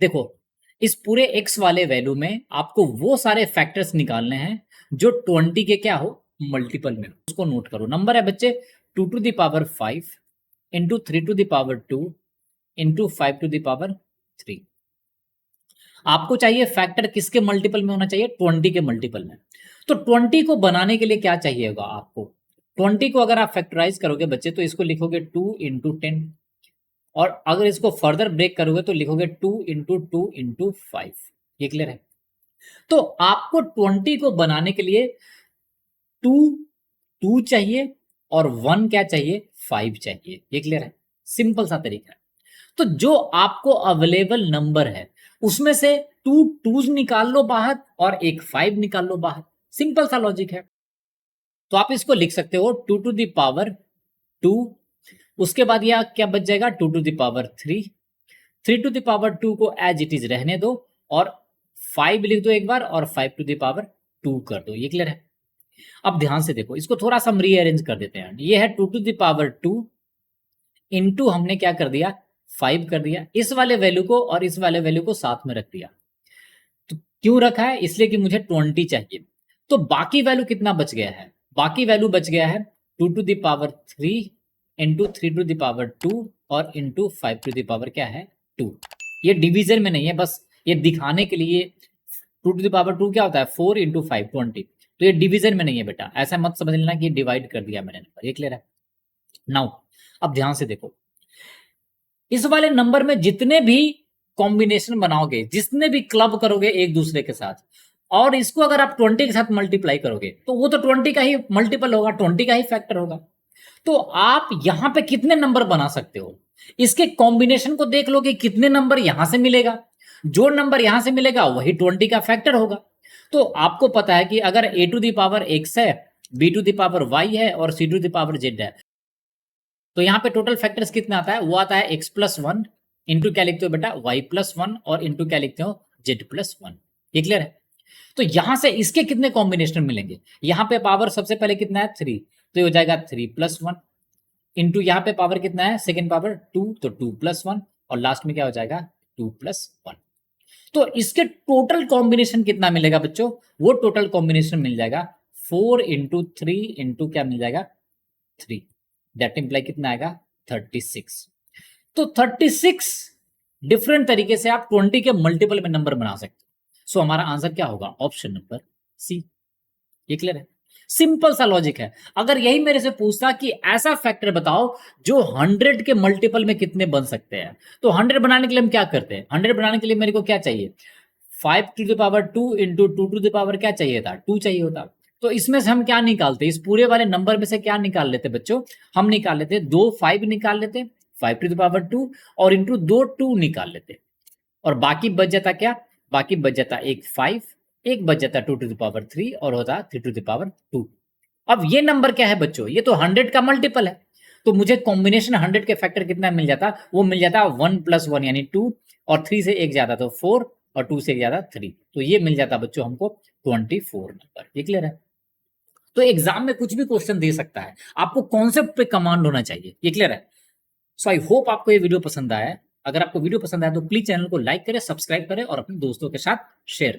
देखो, इस पूरे x वाले वैल्यू में आपको वो सारे फैक्टर्स निकालने हैं जो 20 के क्या हो, मल्टीपल में। उसको नोट करो। नंबर है बच्चे 2 to the power 5 into 3 to the power 2 into 5 to the power 3। आपको चाहिए फैक्टर किसके मल्टीपल में होना चाहिए, 20 के मल्टीपल में। तो 20 को बनाने के लिए क्या चाहिए होगा आपको, 20 को अगर आप फैक्टराइज करोगे बच्चे तो इसको लिखोगे 2 इंटू 10, और अगर इसको फर्दर ब्रेक करोगे तो लिखोगे 2 इंटू 2 इंटू 5। ये क्लियर है। तो आपको 20 को बनाने के लिए 2 2 चाहिए और 1 क्या चाहिए, 5 चाहिए। ये क्लियर है, सिंपल सा तरीका है। तो जो आपको अवेलेबल नंबर है उसमें से 2 2s निकाल लो बाहर और एक 5 निकाल लो बाहर। सिंपल सा लॉजिक है। तो आप इसको लिख सकते हो 2 टू द पावर 2, उसके बाद यह क्या बच जाएगा 2 to the power 3, 3 to the power 2 को एज इट इज रहने दो और 5 लिख दो एक बार और 5 टू द पावर 2 कर दो। ये क्लियर है। अब ध्यान से देखो, इसको थोड़ा सा हम रीअरेंज कर देते हैं। ये है 2 टू द पावर 2 इंटू हमने क्या कर दिया, 5 कर दिया। इस वाले वैल्यू को और इस वाले वैल्यू को साथ में रख दिया। तो क्यों रखा है, इसलिए कि मुझे 20 चाहिए। तो बाकी वैल्यू कितना बच गया है, बाकी वैल्यू बच गया है 2 to the power 3 into 3 to the power 2 और इंटू 5 टू द पावर क्या है 2। ये डिवीजन में नहीं है, बस ये दिखाने के लिए। 2 टू द पावर 2 क्या होता है 4 इंटू 5 20। तो ये डिवीजन में नहीं है बेटा, ऐसा मत समझ लेना कि डिवाइड कर दिया मैंने नंबर। ये क्लियर है। नाउ अब ध्यान से देखो, इस वाले नंबर में जितने भी कॉम्बिनेशन बनाओगे, जितने भी क्लब करोगे एक दूसरे के साथ, और इसको अगर आप 20 के साथ मल्टीप्लाई करोगे तो वो तो 20 का ही मल्टीपल होगा, 20 का ही फैक्टर होगा। तो आप यहां पे कितने नंबर बना सकते हो, इसके कॉम्बिनेशन को देख लो कि कितने नंबर यहां से मिलेगा। जो नंबर यहां से मिलेगा वही 20 का फैक्टर होगा। तो आपको पता है कि अगर a to the power x है, b to the power y है और c to the power z है, तो यहाँ पे टोटल फैक्टर्स कितना आता है, वो आता है x प्लस 1 इंटू क्या लिखते हो बेटा y प्लस 1 और इंटू क्या लिखते हो z प्लस 1। ये क्लियर है। तो यहां से इसके कितने कॉम्बिनेशन मिलेंगे, यहाँ पे पावर सबसे पहले कितना है 3, तो ये हो जाएगा 3 प्लस 1 इंटू यहाँ पे पावर कितना है सेकेंड पावर 2, तो 2 प्लस 1 और लास्ट में क्या हो जाएगा 2 प्लस 1। तो इसके टोटल कॉम्बिनेशन कितना मिलेगा बच्चों, वो टोटल कॉम्बिनेशन मिल जाएगा 4 इंटू 3 इंटू क्या मिल जाएगा 3। दैट इंप्लाई कितना आएगा 36। तो 36 डिफरेंट तरीके से आप 20 के मल्टीपल में नंबर बना सकते हो। सो हमारा आंसर क्या होगा, ऑप्शन नंबर सी। ये क्लियर है, सिंपल सा लॉजिक है। अगर यही मेरे से पूछता कि ऐसा फैक्टर बताओ जो 100 के मल्टीपल में कितने बन सकते हैं, तो 100 बनाने के लिए हम क्या करते हैं, 100 बनाने के लिए मेरे को क्या चाहिए 5 to the power 2 into 2 to the power क्या चाहिए था 2 चाहिए होता। तो इसमें से हम क्या निकालते, इस पूरे वाले नंबर में से क्या निकाल लेते बच्चों, हम निकाल लेते 2 5 निकाल लेते 5 टू द पावर 2 और इंटू 2 2 निकाल लेते, और बाकी बच जाता क्या, बाकी बच जाता एक 5, एक बच जाता 2 टू द पावर 3 और होता 3 टू द पावर 2। अब ये नंबर क्या है बच्चों, ये तो 100 का मल्टीपल है। तो मुझे कॉम्बिनेशन 100 के फैक्टर कितना मिल जाता, वो मिल जाता 1 प्लस 1 यानी 2 और 3 से एक ज्यादा तो 4 और 2 से एक ज्यादा 3। तो ये मिल जाता बच्चों हमको 24 नंबर। ये क्लियर है। तो एग्जाम में कुछ भी क्वेश्चन दे सकता है, आपको कॉन्सेप्ट पे कमांड होना चाहिए। ये क्लियर है। सो आई होप आपको ये वीडियो पसंद आया है। अगर आपको वीडियो पसंद आया तो प्लीज चैनल को लाइक करें, सब्सक्राइब करें और अपने दोस्तों के साथ शेयर करें।